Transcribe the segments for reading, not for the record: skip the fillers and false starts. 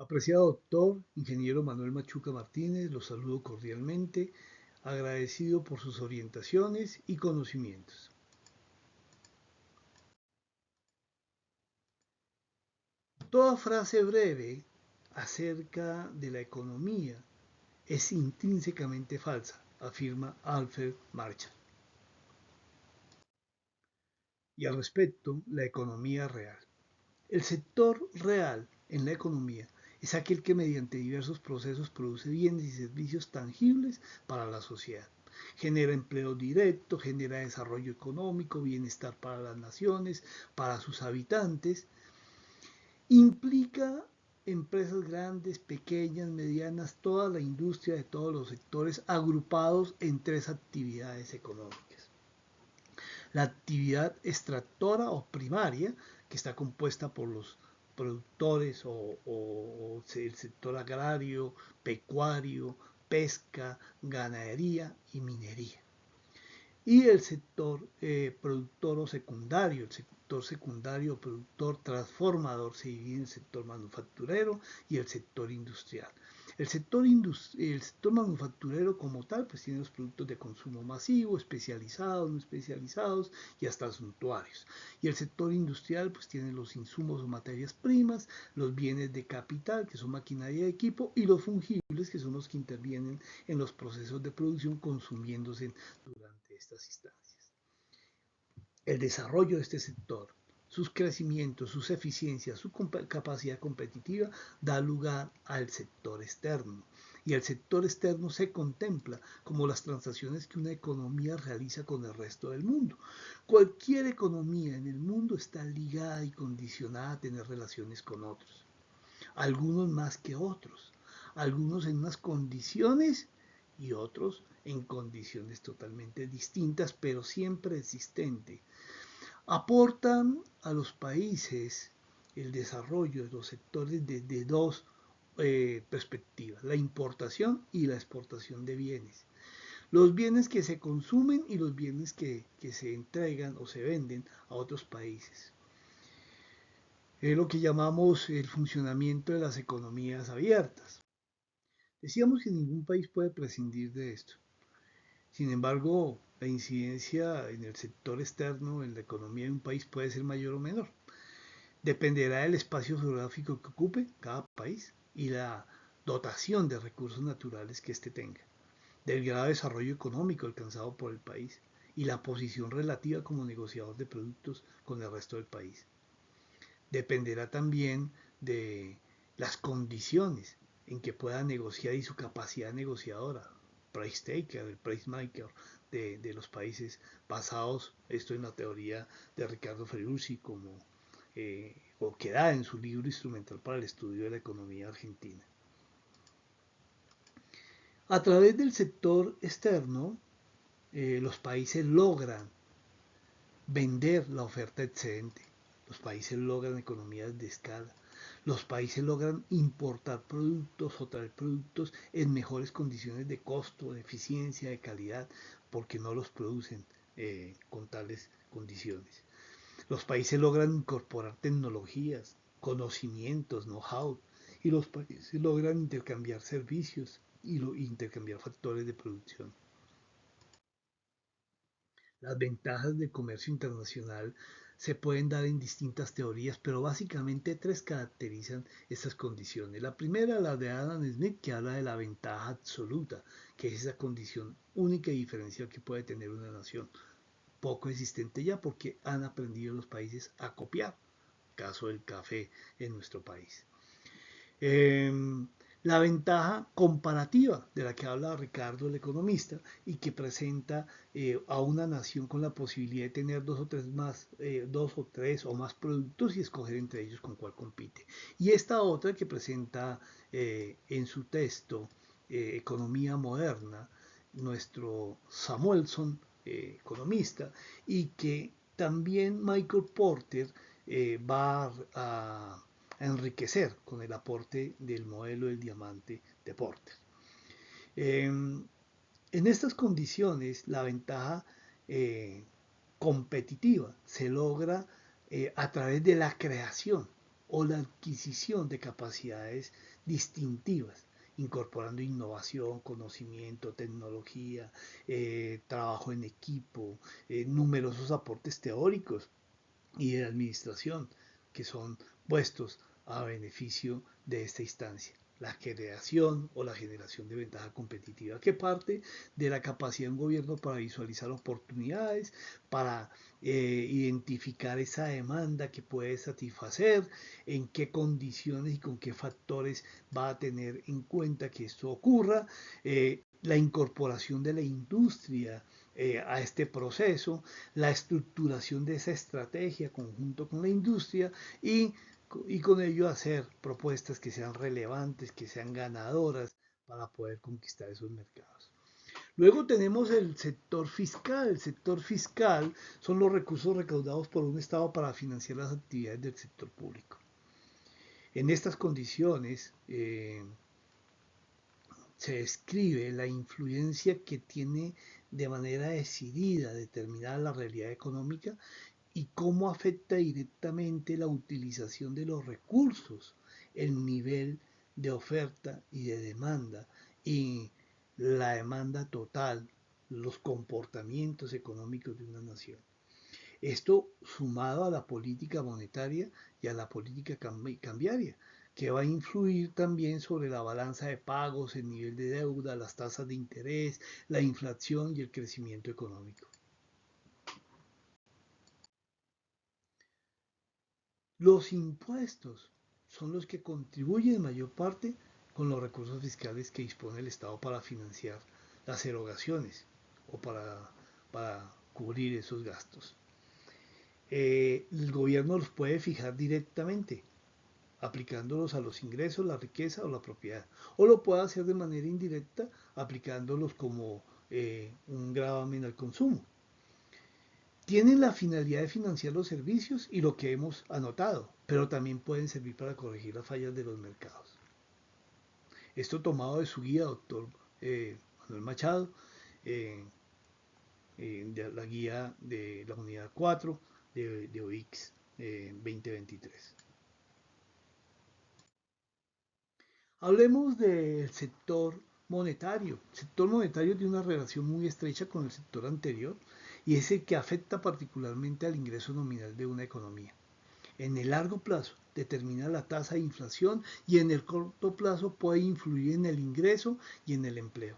Apreciado doctor, ingeniero Manuel Machuca Martínez, lo saludo cordialmente, agradecido por sus orientaciones y conocimientos. Toda frase breve acerca de la economía es intrínsecamente falsa, afirma Alfred Marshall. Y al respecto, la economía real. El sector real en la economía es aquel que mediante diversos procesos produce bienes y servicios tangibles para la sociedad. Genera empleo directo, genera desarrollo económico, bienestar para las naciones, para sus habitantes. Implica empresas grandes, pequeñas, medianas, toda la industria de todos los sectores agrupados en tres actividades económicas. La actividad extractora o primaria, que está compuesta por los productores o el sector agrario, pecuario, pesca, ganadería y minería. Y el sector productor o secundario, el sector secundario o productor transformador se divide en el sector manufacturero y el sector industrial. El sector manufacturero como tal pues tiene los productos de consumo masivo, especializados, no especializados y hasta suntuarios. Y el sector industrial pues tiene los insumos o materias primas, los bienes de capital que son maquinaria y equipo y los fungibles que son los que intervienen en los procesos de producción consumiéndose durante estas instancias. El desarrollo de este sector, sus crecimientos, sus eficiencias, su capacidad competitiva da lugar al sector externo. Y el sector externo se contempla como las transacciones que una economía realiza con el resto del mundo. Cualquier economía en el mundo está ligada y condicionada a tener relaciones con otros, algunos más que otros, algunos en unas condiciones y otros en condiciones totalmente distintas, pero siempre existentes. Aportan a los países el desarrollo de los sectores desde dos perspectivas, la importación y la exportación de bienes. Los bienes que se consumen y los bienes que se entregan o se venden a otros países. Es lo que llamamos el funcionamiento de las economías abiertas. Decíamos que ningún país puede prescindir de esto. Sin embargo, la incidencia en el sector externo, en la economía de un país, puede ser mayor o menor. Dependerá del espacio geográfico que ocupe cada país y la dotación de recursos naturales que éste tenga, del grado de desarrollo económico alcanzado por el país y la posición relativa como negociador de productos con el resto del país. Dependerá también de las condiciones en que pueda negociar y su capacidad negociadora, price taker, el price maker de los países basados, esto en la teoría de Ricardo Ferrucci, como o que da en su libro instrumental para el estudio de la economía argentina. A través del sector externo, los países logran vender la oferta excedente. Los países logran economías de escala. Los países logran importar productos o traer productos en mejores condiciones de costo, de eficiencia, de calidad, porque no los producen con tales condiciones. Los países logran incorporar tecnologías, conocimientos, know-how, y los países logran intercambiar servicios y intercambiar factores de producción. Las ventajas del comercio internacional se pueden dar en distintas teorías, pero básicamente tres caracterizan estas condiciones. La primera, la de Adam Smith, que habla de la ventaja absoluta, que es esa condición única y diferencial que puede tener una nación, poco existente ya porque han aprendido los países a copiar, caso del café en nuestro país. Eh, la ventaja comparativa de la que habla Ricardo, el economista, y que presenta a una nación con la posibilidad de tener dos o tres o más productos y escoger entre ellos con cuál compite. Y esta otra que presenta en su texto Economía Moderna, nuestro Samuelson, economista, y que también Michael Porter va a enriquecer con el aporte del modelo del diamante de Porter. En estas condiciones, la ventaja competitiva se logra a través de la creación o la adquisición de capacidades distintivas, incorporando innovación, conocimiento, tecnología, trabajo en equipo, numerosos aportes teóricos y de administración que son puestos a beneficio de esta instancia. La creación o la generación de ventaja competitiva que parte de la capacidad de un gobierno para visualizar oportunidades, para identificar esa demanda que puede satisfacer, en qué condiciones y con qué factores va a tener en cuenta que esto ocurra, la incorporación de la industria a este proceso, la estructuración de esa estrategia conjunto con la industria y con ello hacer propuestas que sean relevantes, que sean ganadoras para poder conquistar esos mercados. Luego tenemos el sector fiscal. El sector fiscal son los recursos recaudados por un Estado para financiar las actividades del sector público. En estas condiciones se describe la influencia que tiene de manera decidida determinada la realidad económica y cómo afecta directamente la utilización de los recursos, el nivel de oferta y de demanda y la demanda total, los comportamientos económicos de una nación. Esto sumado a la política monetaria y a la política cambiaria, que va a influir también sobre la balanza de pagos, el nivel de deuda, las tasas de interés, la inflación y el crecimiento económico. Los impuestos son los que contribuyen en mayor parte con los recursos fiscales que dispone el Estado para financiar las erogaciones o para cubrir esos gastos. El gobierno los puede fijar directamente, aplicándolos a los ingresos, la riqueza o la propiedad. O lo puede hacer de manera indirecta, aplicándolos como un gravamen al consumo. Tienen la finalidad de financiar los servicios y lo que hemos anotado, pero también pueden servir para corregir las fallas de los mercados. Esto tomado de su guía, doctor Manuel Machado, de la guía de la unidad 4 de OIX 2023. Hablemos del sector monetario. El sector monetario tiene una relación muy estrecha con el sector anterior y es el que afecta particularmente al ingreso nominal de una economía. En el largo plazo determina la tasa de inflación y en el corto plazo puede influir en el ingreso y en el empleo.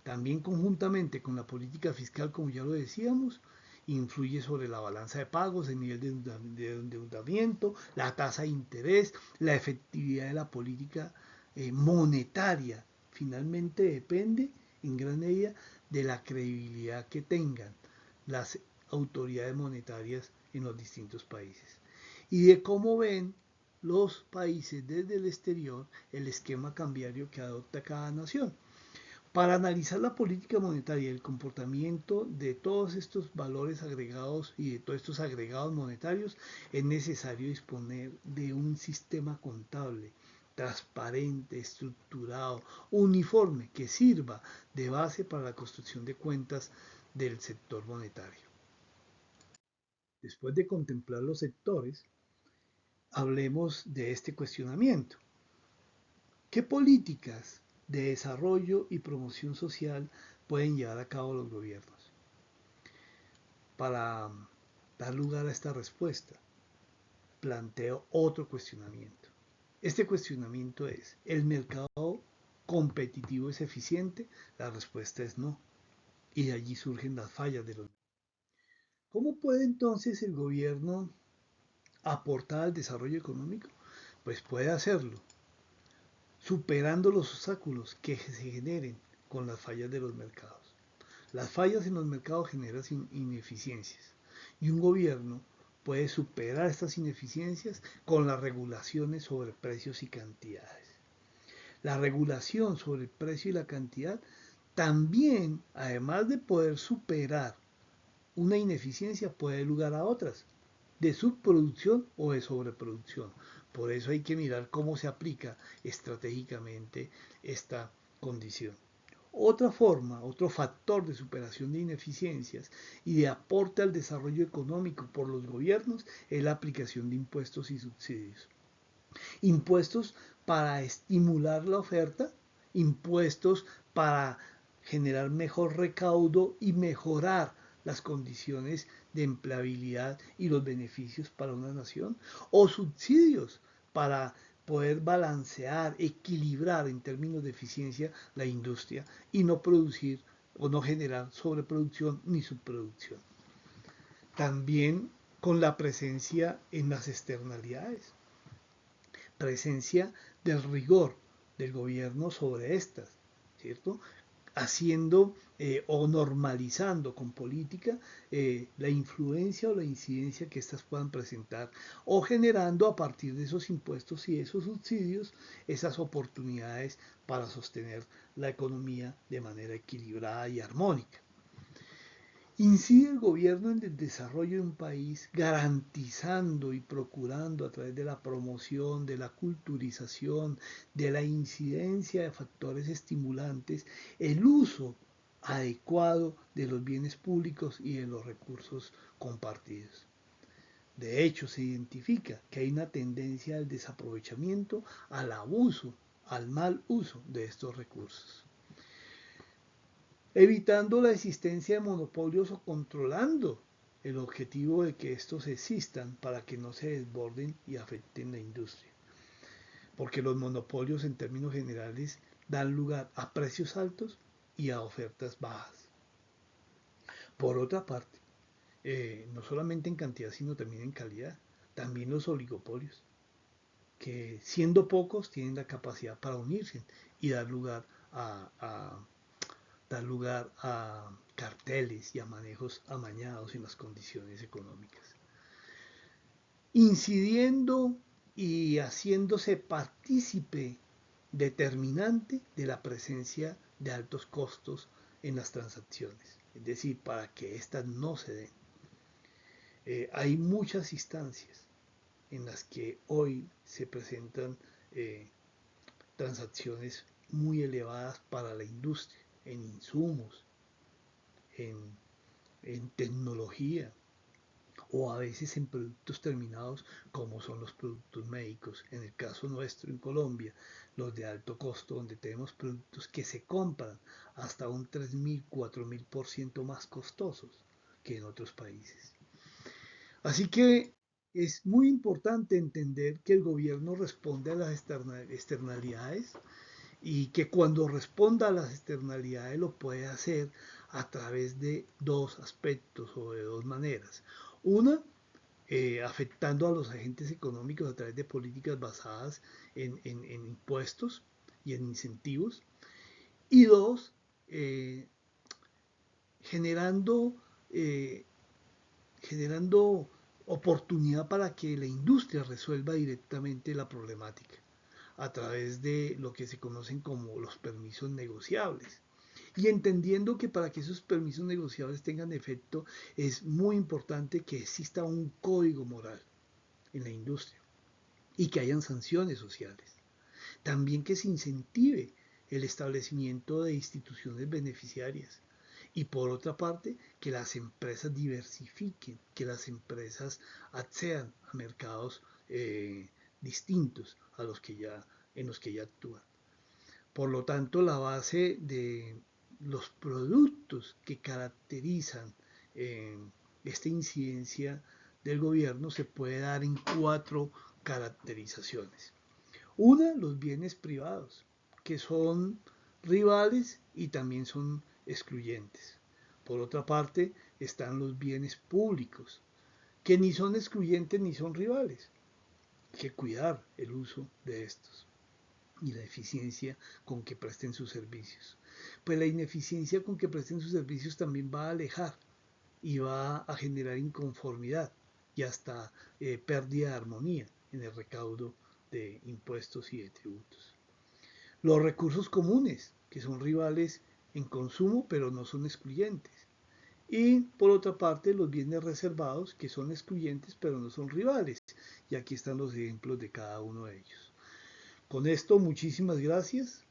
También conjuntamente con la política fiscal, como ya lo decíamos, influye sobre la balanza de pagos, el nivel de endeudamiento, la tasa de interés, la efectividad de la política monetaria. Finalmente depende en gran medida de la credibilidad que tengan las autoridades monetarias en los distintos países y de cómo ven los países desde el exterior el esquema cambiario que adopta cada nación. Para analizar la política monetaria y el comportamiento de todos estos valores agregados y de todos estos agregados monetarios, es necesario disponer de un sistema contable transparente, estructurado, uniforme, que sirva de base para la construcción de cuentas del sector monetario. Después de contemplar los sectores, hablemos de este cuestionamiento. ¿Qué políticas de desarrollo y promoción social pueden llevar a cabo los gobiernos? Para dar lugar a esta respuesta, planteo otro cuestionamiento. Este cuestionamiento es, ¿el mercado competitivo es eficiente? La respuesta es no. Y de allí surgen las fallas de los. ¿Cómo puede entonces el gobierno aportar al desarrollo económico? Pues puede hacerlo superando los obstáculos que se generen con las fallas de los mercados. Las fallas en los mercados generan ineficiencias y un gobierno puede superar estas ineficiencias con las regulaciones sobre precios y cantidades. La regulación sobre el precio y la cantidad también, además de poder superar una ineficiencia, puede dar lugar a otras, de subproducción o de sobreproducción. Por eso hay que mirar cómo se aplica estratégicamente esta condición. Otra forma, otro factor de superación de ineficiencias y de aporte al desarrollo económico por los gobiernos es la aplicación de impuestos y subsidios. Impuestos para estimular la oferta, impuestos para generar mejor recaudo y mejorar las condiciones de empleabilidad y los beneficios para una nación, o subsidios para poder balancear, equilibrar en términos de eficiencia la industria y no producir o no generar sobreproducción ni subproducción. También con la presencia en las externalidades, presencia del rigor del gobierno sobre estas, ¿cierto? Haciendo o normalizando con política la influencia o la incidencia que éstas puedan presentar o generando a partir de esos impuestos y esos subsidios esas oportunidades para sostener la economía de manera equilibrada y armónica. Incide el gobierno en el desarrollo de un país garantizando y procurando a través de la promoción, de la culturización, de la incidencia de factores estimulantes, el uso adecuado de los bienes públicos y de los recursos compartidos. De hecho, se identifica que hay una tendencia al desaprovechamiento, al abuso, al mal uso de estos recursos, evitando la existencia de monopolios o controlando el objetivo de que estos existan para que no se desborden y afecten la industria. Porque los monopolios en términos generales dan lugar a precios altos y a ofertas bajas. Por otra parte, no solamente en cantidad sino también en calidad, también los oligopolios, que siendo pocos tienen la capacidad para unirse y dar lugar a carteles y a manejos amañados en las condiciones económicas, incidiendo y haciéndose partícipe determinante de la presencia de altos costos en las transacciones, es decir, para que éstas no se den. Hay muchas instancias en las que hoy se presentan transacciones muy elevadas para la industria, en insumos, en, en tecnología o a veces en productos terminados como son los productos médicos. En el caso nuestro en Colombia, los de alto costo, donde tenemos productos que se compran hasta un 3.000, 4.000% más costosos que en otros países. Así que es muy importante entender que el gobierno responde a las externalidades y que cuando responda a las externalidades lo puede hacer a través de dos aspectos o de dos maneras. Una, afectando a los agentes económicos a través de políticas basadas en impuestos y en incentivos. Y dos, generando, eh, generando oportunidad para que la industria resuelva directamente la problemática a través de lo que se conocen como los permisos negociables. Y entendiendo que para que esos permisos negociables tengan efecto es muy importante que exista un código moral en la industria y que hayan sanciones sociales. También que se incentive el establecimiento de instituciones beneficiarias. Y por otra parte, que las empresas diversifiquen, que las empresas accedan a mercados distintos a los que en los que ya actúan. Por lo tanto, la base de los productos que caracterizan esta incidencia del gobierno se puede dar en cuatro caracterizaciones. Una, los bienes privados, que son rivales y también son excluyentes. Por otra parte, están los bienes públicos, que ni son excluyentes ni son rivales. Hay que cuidar el uso de estos y la eficiencia con que presten sus servicios. Pues la ineficiencia con que presten sus servicios también va a alejar y va a generar inconformidad y hasta pérdida de armonía en el recaudo de impuestos y de tributos. Los recursos comunes, que son rivales en consumo pero no son excluyentes. Y por otra parte, los bienes reservados, que son excluyentes pero no son rivales. Y aquí están los ejemplos de cada uno de ellos. Con esto, muchísimas gracias,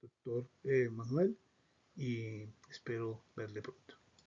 doctor Manuel, y espero verle pronto.